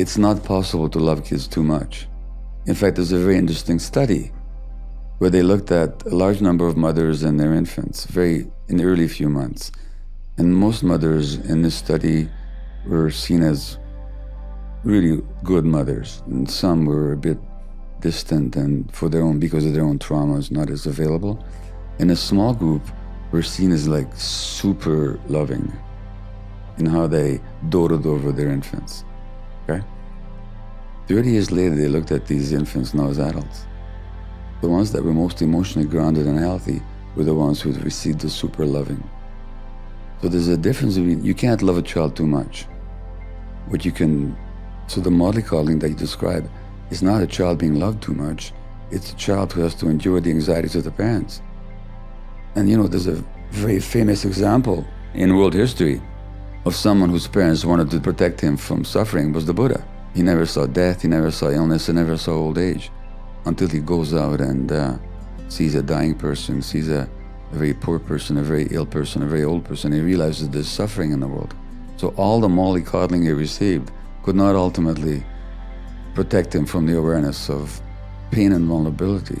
it's not possible to love kids too much. In fact, there's a very interesting study where they looked at a large number of mothers and their infants in the early few months. And most mothers in this study were seen as really good mothers, and some were a bit distant and because of their own traumas, not as available. And a small group were seen as like super loving in how they doted over their infants. Okay? 30 years later, they looked at these infants now as adults. The ones that were most emotionally grounded and healthy were the ones who had received the super loving. So there's a difference between, you can't love a child too much. So the mollycoddling that you describe is not a child being loved too much, it's a child who has to endure the anxieties of the parents. And there's a very famous example in world history of someone whose parents wanted to protect him from suffering was the Buddha. He never saw death, he never saw illness, he never saw old age, until he goes out and sees a dying person, sees a very poor person, a very ill person, a very old person. He realizes there's suffering in the world. So all the mollycoddling he received could not ultimately protect him from the awareness of pain and vulnerability.